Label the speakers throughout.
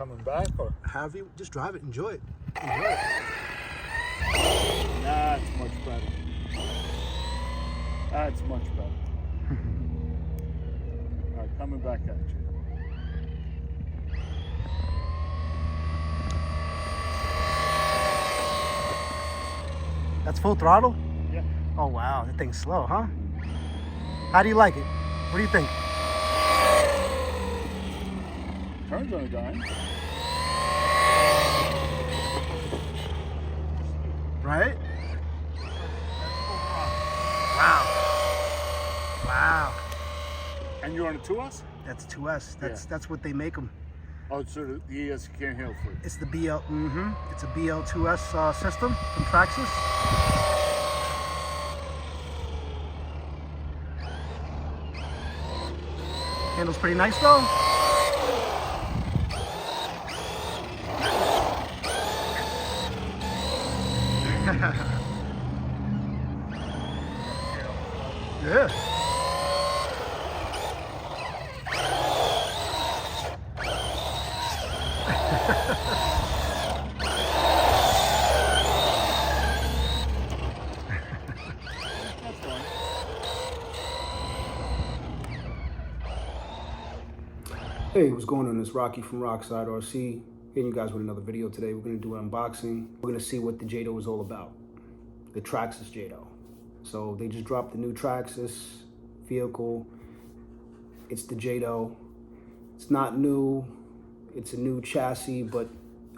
Speaker 1: coming back, or?
Speaker 2: However you just drive it, enjoy it. Enjoy it.
Speaker 1: That's much better. That's much better. All right, coming back at you.
Speaker 2: That's full throttle?
Speaker 1: Yeah.
Speaker 2: Oh wow, that thing's slow, huh? How do you like it? What do you think?
Speaker 1: Turns on a dime.
Speaker 2: Right? Wow. Wow.
Speaker 1: And you're on a 2S?
Speaker 2: That's 2S. That's what they make them.
Speaker 1: Oh, so the ES you can't handle for it.
Speaker 2: It's the BL. It's a BL2S system from Traxxas. Handles pretty nice though. Yeah. Hey, what's going on? It's Rocky from Rockside RC. Hitting you guys with another video today. We're going to do an unboxing. We're going to see what the Jato is all about. The Traxxas Jato. So they just dropped the new Traxxas vehicle. It's the Jato. It's not new. It's a new chassis, but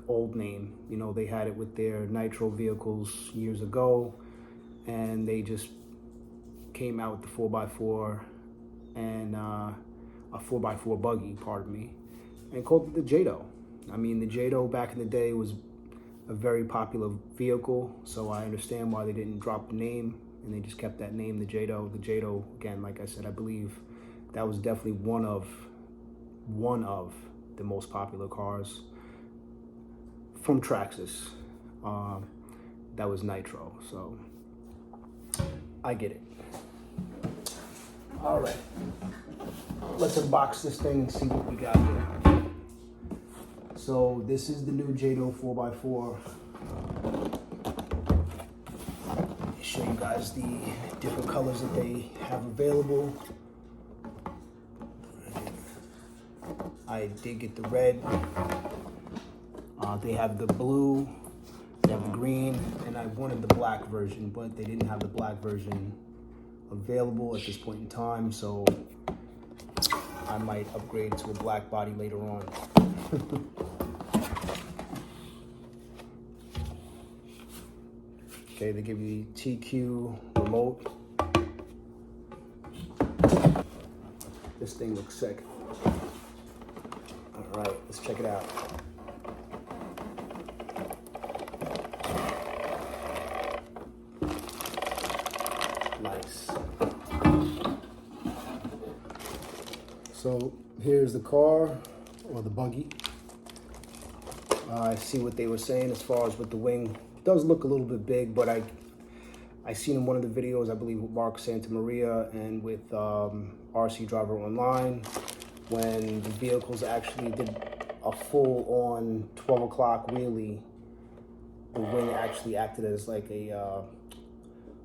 Speaker 2: old name. You know, they had it with their Nitro vehicles years ago, and they just came out with the 4x4 and a 4x4 buggy, pardon me, and called it the Jato. I mean, the Jato back in the day was a very popular vehicle, so I understand why they didn't drop the name, and they just kept that name, the Jato. The Jato, again, like I said, I believe that was definitely one of the most popular cars from Traxxas. That was Nitro, so I get it. All right, let's unbox this thing and see what we got here. So this is the new Jato 4x4. Show you guys the different colors that they have available. I did get the red. They have the blue, they have the green, and I wanted the black version, but they didn't have the black version available at this point in time, so I might upgrade to a black body later on. Okay, they give you the TQ remote. This thing looks sick. All right, let's check it out. Nice. So here's the car, or the buggy. I see what they were saying as far as with the wing. It does look a little bit big, but I seen in one of the videos, I believe with Mark Santamaria and with RC Driver Online, when the vehicles actually did a full-on 12 o'clock wheelie, the wing actually acted as like a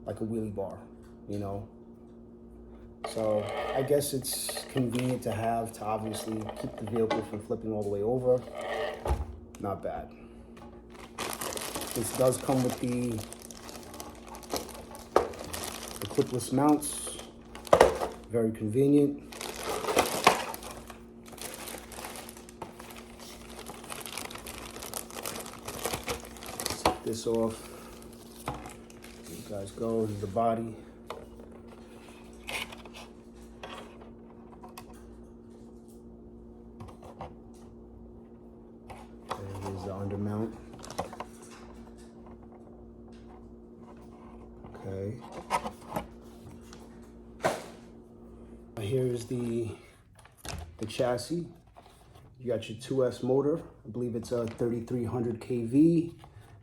Speaker 2: wheelie bar, you know. So I guess it's convenient to have to obviously keep the vehicle from flipping all the way over. Not bad. This does come with the clipless mounts. Very convenient. Take this off. There you guys go. This is the body. Here's the undermount. Okay. Here's the chassis. You got your 2S motor. I believe it's a 3300 kV.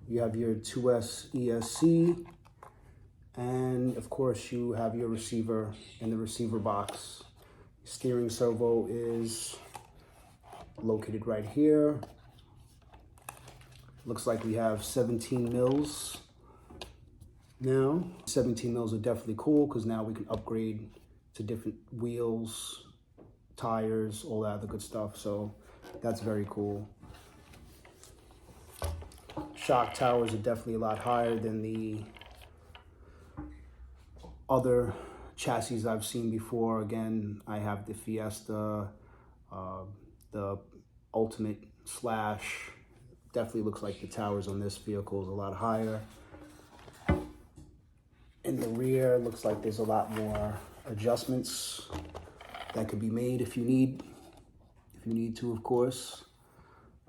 Speaker 2: You have your 2S ESC. And of course you have your receiver in the receiver box. Steering servo is located right here. Looks like we have 17 mils now. 17 mils are definitely cool because now we can upgrade to different wheels, tires, all that other good stuff. So that's very cool. Shock towers are definitely a lot higher than the other chassis I've seen before. Again, I have the Fiesta, the Ultimate Slash. Definitely looks like the towers on this vehicle is a lot higher. In the rear, looks like there's a lot more adjustments that could be made if you need to, of course.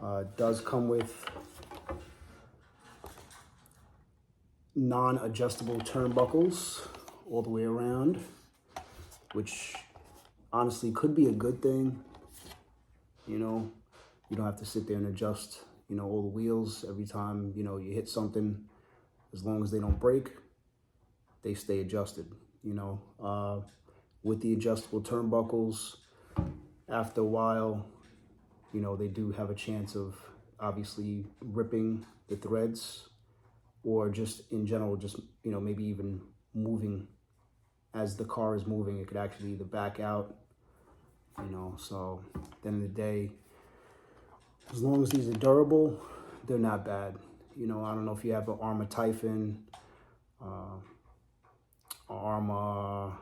Speaker 2: It does come with non-adjustable turnbuckles all the way around, which honestly could be a good thing. You know, you don't have to sit there and adjust, you know, all the wheels every time, you know, you hit something. As long as they don't break, they stay adjusted, you know. With the adjustable turnbuckles, after a while, you know, they do have a chance of obviously ripping the threads, or just in general, just, you know, maybe even moving as the car is moving. It could actually either back out, you know. So at the end of the day, as long as these are durable, they're not bad. You know, I don't know if you have an Arma Typhon, Arma,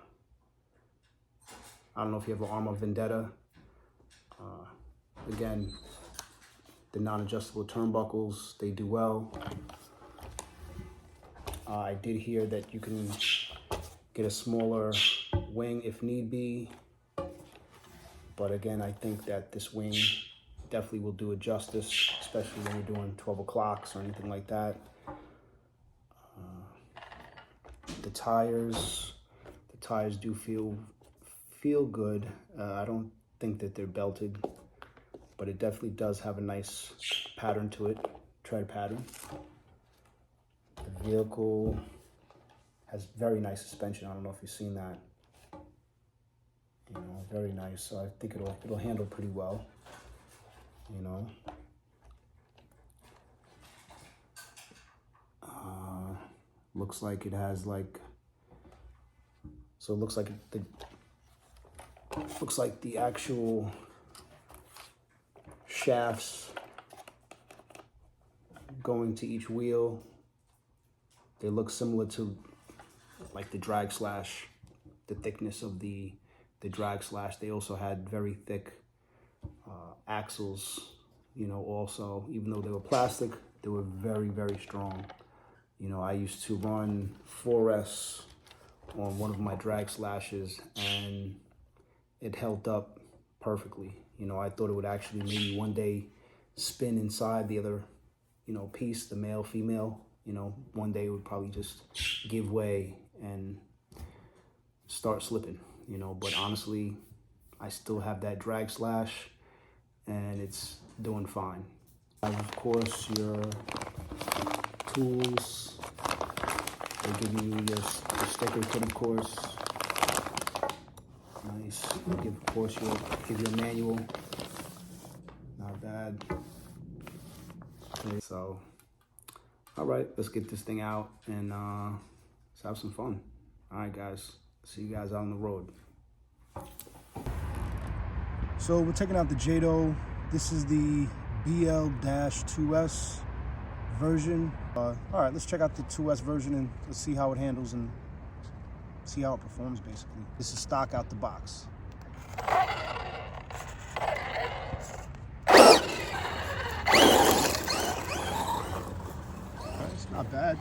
Speaker 2: I don't know if you have an Arma Vendetta. Again, the non-adjustable turnbuckles, they do well. I did hear that you can get a smaller wing if need be. But again, I think that this wing definitely will do it justice, especially when you're doing 12 o'clocks or anything like that. The tires do feel good. I don't think that they're belted, but it definitely does have a nice pattern to it, tread pattern. The vehicle has very nice suspension. I don't know if you've seen that. You know, very nice. So I think it'll handle pretty well. You know. Looks like it has like. So it looks like the actual shafts going to each wheel, they look similar to like the drag slash, the thickness of the drag slash. They also had very thick axles, you know, also, even though they were plastic, they were very, very strong. You know, I used to run 4S on one of my drag slashes and it held up perfectly. You know, I thought it would actually maybe one day spin inside the other, you know, piece, the male, female, you know, one day it would probably just give way and start slipping, you know. But honestly, I still have that drag slash and it's doing fine. Of course, your tools, they give you your sticker kit, of course. Nice. Of course, give you a manual. Not bad. Okay, so, all right, let's get this thing out and let's have some fun. All right, guys. See you guys out on the road.
Speaker 3: So we're taking out the Jato. This is the BL-2S version. All right, let's check out the 2S version and let's see how it handles and see how it performs, basically. This is stock out the box. All right, it's not bad.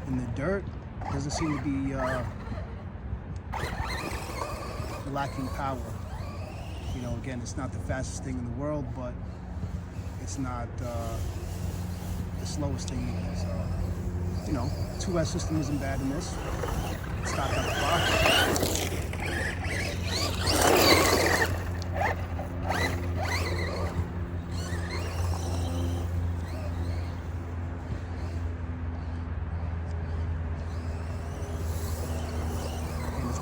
Speaker 3: In the dirt, doesn't seem to be lacking power. You know, again, it's not the fastest thing in the world, but it's not the slowest thing either. So, you know, 2S system isn't bad in this. Stock out the box. And it's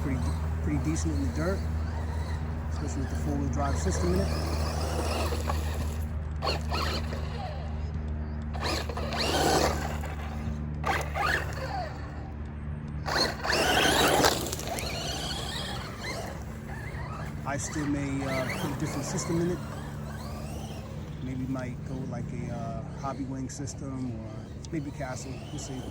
Speaker 3: pretty decent in the dirt. especially with the four-wheel drive system in it. I still may put a different system in it. Maybe might go like a hobby wing system or maybe castle. We'll see.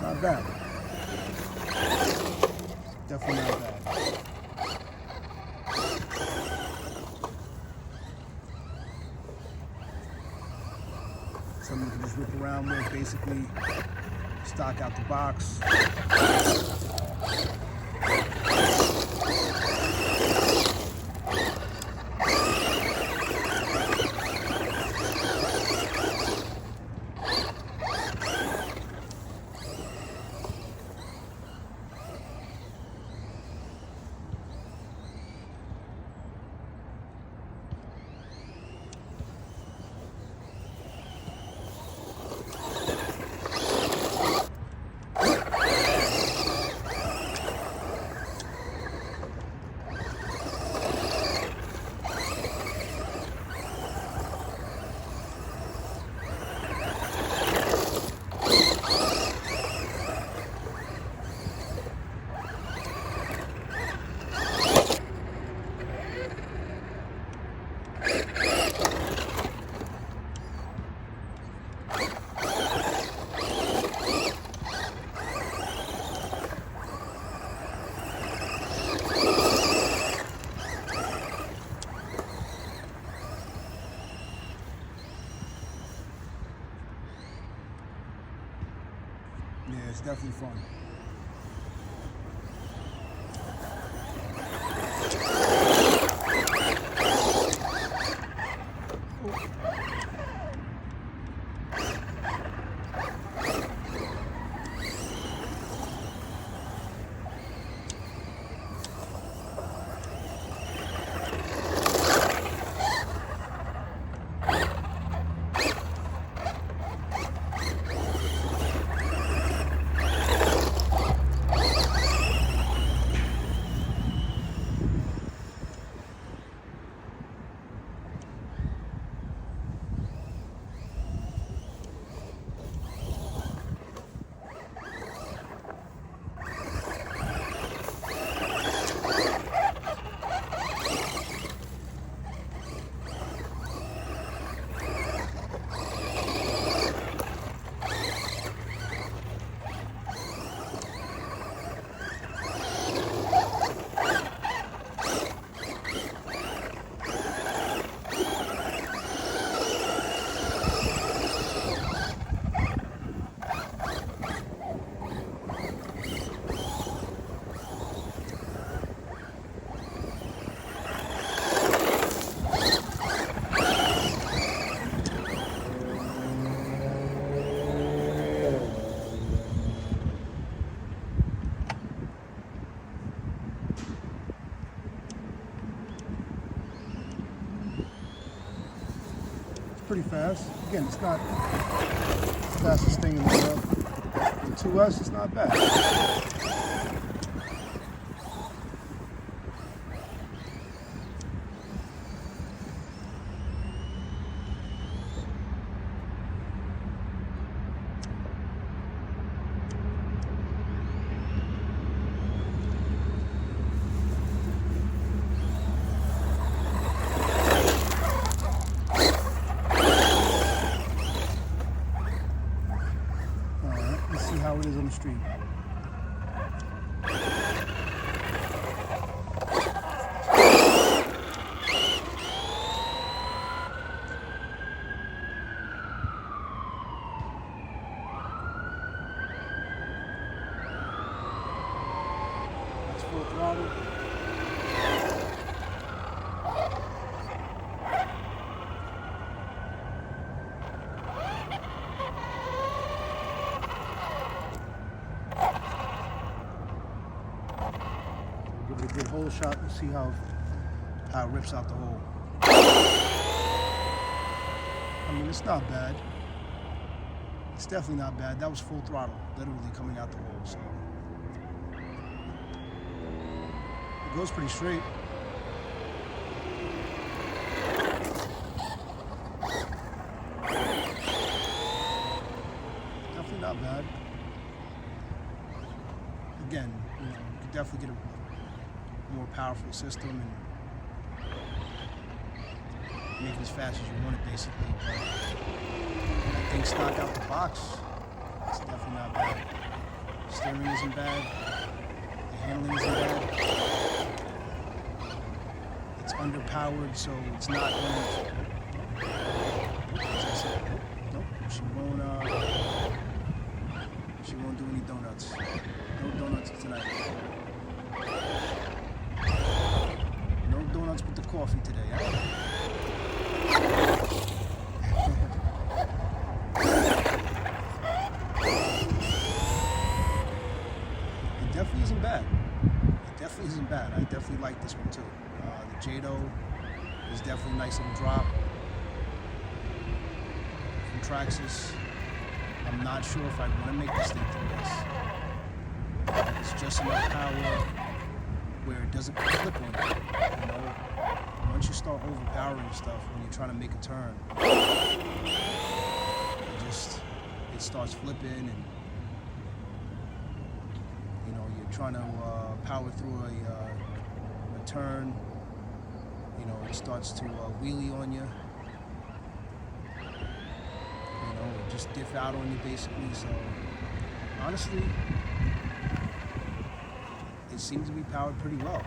Speaker 3: Not bad. Definitely not bad. Something you can just rip around with, basically stock out the box. Yeah, it's definitely fun. Pretty fast. Again, it's not the fastest thing in the world. And to us, it's not bad. Let's see how it is on the street. That's full throttle. a good hole shot. Let's see how it rips out the hole. I mean, it's not bad. It's definitely not bad. That was full throttle, literally coming out the hole. So it goes pretty straight. Definitely not bad. Again, you could definitely get a more powerful system and make it as fast as you want it, basically. But I think stock out the box, it's definitely not bad. Steering isn't bad. The handling isn't bad. It's underpowered, so it's not going to. As I said, nope, she won't do any donuts. No donuts tonight. No donuts with the coffee today, huh? It definitely isn't bad. It definitely isn't bad. I definitely like this one too. The Jato is definitely a nice little drop from Traxxas. I'm not sure if I want to make this thing through this. It's just enough power where it doesn't flip on you. You know, once you start overpowering stuff when you're trying to make a turn, it starts flipping, and you're trying to power through a turn. It starts to wheelie on you. Just diff out on you, basically. So honestly, it seems to be powered pretty well.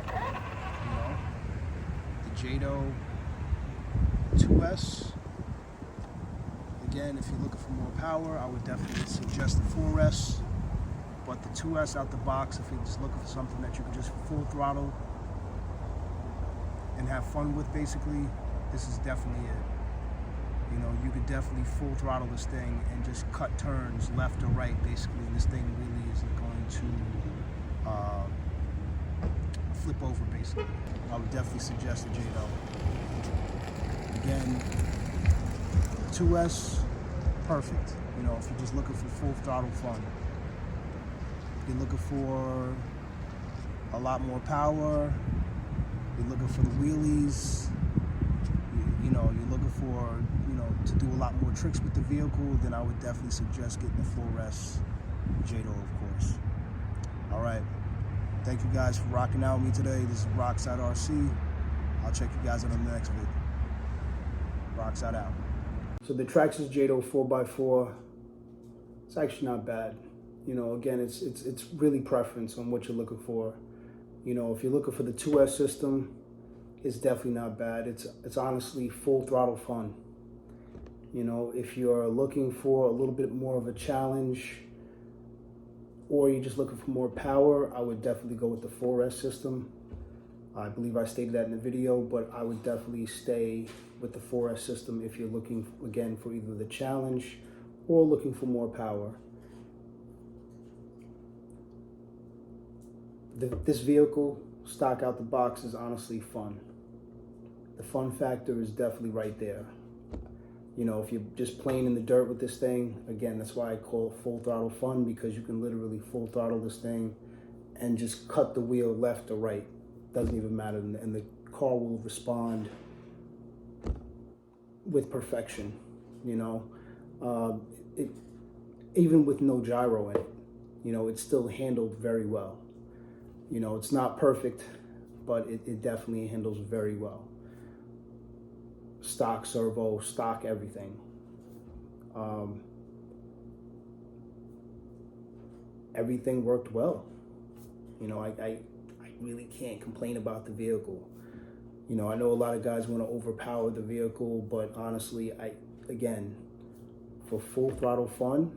Speaker 3: The Jato 2S, again, if you're looking for more power, I would definitely suggest the 4S. But the 2S out the box, if you're just looking for something that you can just full throttle and have fun with, basically, this is definitely it. You could definitely full throttle this thing and just cut turns left or right, basically, and this thing really isn't going to flip over, basically. I would definitely suggest the Jato. Again, 2S, perfect. If you're just looking for full throttle fun. If you're looking for a lot more power, you're looking for the wheelies, you're looking for, to do a lot more tricks with the vehicle, then I would definitely suggest getting the 4S Jato, of course. All right. Thank you guys for rocking out with me today. This is Traxxas RC. I'll check you guys out on the next vid. Traxxas out.
Speaker 2: So the Traxxas Jato 4x4, it's actually not bad. Again, it's really preference on what you're looking for. If you're looking for the 2S system, it's definitely not bad. It's honestly full throttle fun. If you're looking for a little bit more of a challenge, or you're just looking for more power, I would definitely go with the 4S system. I believe I stated that in the video, but I would definitely stay with the 4S system if you're looking, again, for either the challenge or looking for more power. This vehicle, stock out the box, is honestly fun. The fun factor is definitely right there. If you're just playing in the dirt with this thing, again, that's why I call it full throttle fun, because you can literally full throttle this thing and just cut the wheel left or right. Doesn't even matter, and the car will respond with perfection. Even with no gyro in it, it's still handled very well. It's not perfect, but it definitely handles very well. Stock servo, stock everything. Everything worked well. I really can't complain about the vehicle. I know a lot of guys want to overpower the vehicle, but honestly, again, for full throttle fun,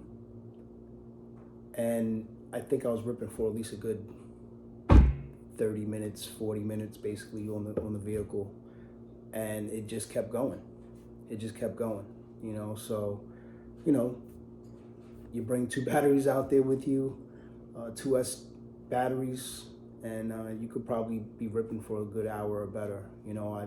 Speaker 2: and I think I was ripping for at least a good 30 minutes, 40 minutes, basically, on the vehicle. And it just kept going. It just kept going, So, you bring two batteries out there with you, 2S batteries, and you could probably be ripping for a good hour or better. You know, I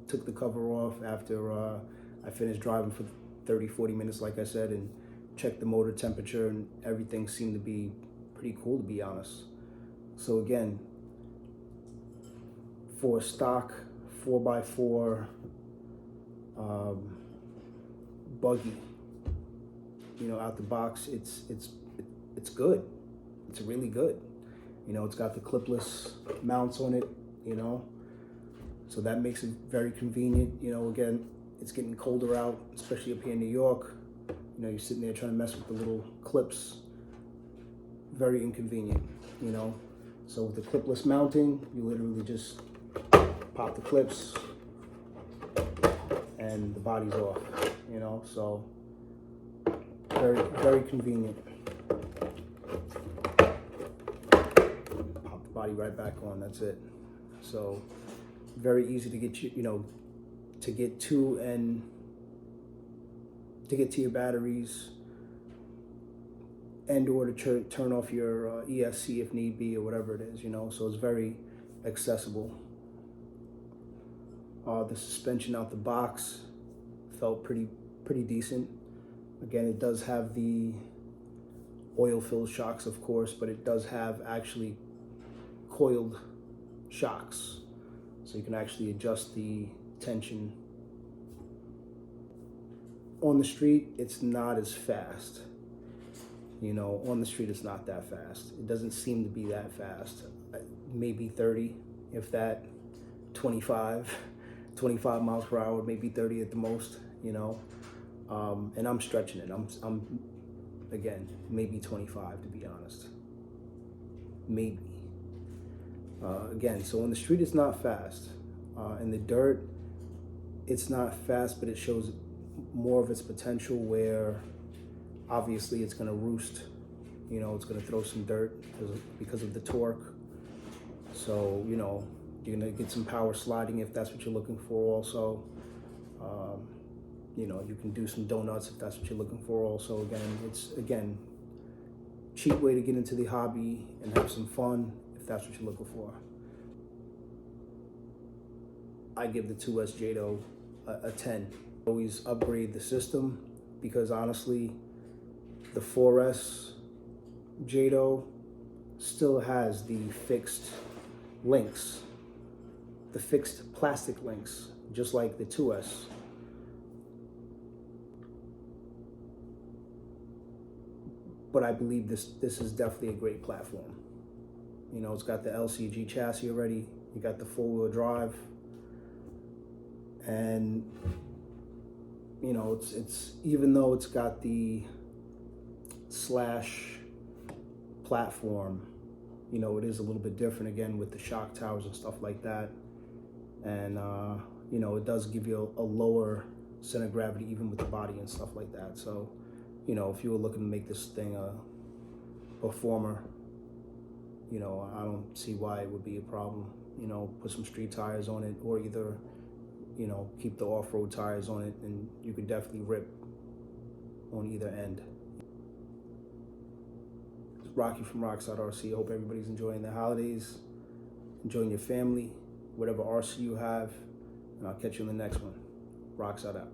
Speaker 2: took the cover off after I finished driving for 30-40 minutes, like I said, and checked the motor temperature, and everything seemed to be pretty cool, to be honest. So again, for a stock 4x4 buggy, you know, out the box, it's good. It's really good. You know, it's got the clipless mounts on it, you know, so that makes it very convenient. You know, again, it's getting colder out, especially up here in New York. You know, you're sitting there trying to mess with the little clips. Very inconvenient, you know. So with the clipless mounting, you literally just pop the clips and the body's off, you know. So very, very convenient. Pop the body right back on, that's it. So very easy to get you know, to get to your batteries, and or to turn off your ESC if need be, or whatever it is, you know. So it's very accessible. The suspension out the box felt pretty decent. Again, it does have the oil-filled shocks, of course, but it does have actually coiled shocks, so you can actually adjust the tension. On the street, it's not as fast. You know, on the street, it's not that fast. It doesn't seem to be that fast. Maybe 30, if that, 25 miles per hour, maybe 30 at the most, you know. And I'm stretching it. I'm again, maybe 25, to be honest. Maybe. Again, so on the street, it's not fast. In the dirt, it's not fast, but it shows more of its potential, where obviously it's going to roost, you know, it's going to throw some dirt because of the torque. So, you know, you're going to get some power sliding if that's what you're looking for also. You know, you can do some donuts if that's what you're looking for also. Again, it's, again, cheap way to get into the hobby and have some fun if that's what you're looking for. I give the 2S Jato a 10. Always upgrade the system, because honestly, the 4S Jato still has the fixed links, the fixed plastic links, just like the 2S. But I believe this is definitely a great platform. You know, it's got the LCG chassis already. You got the four-wheel drive, and you know, it's even though it's got the slash platform, you know, it is a little bit different again with the shock towers and stuff like that. And you know, it does give you a lower center of gravity even with the body and stuff like that. So, you know, if you were looking to make this thing a performer, you know, I don't see why it would be a problem. You know, put some street tires on it, or either, you know, keep the off-road tires on it, and you could definitely rip on either end. It's Rocky from Traxxas RC. Hope everybody's enjoying the holidays, enjoying your family, whatever RC you have, and I'll catch you in the next one. Traxxas out.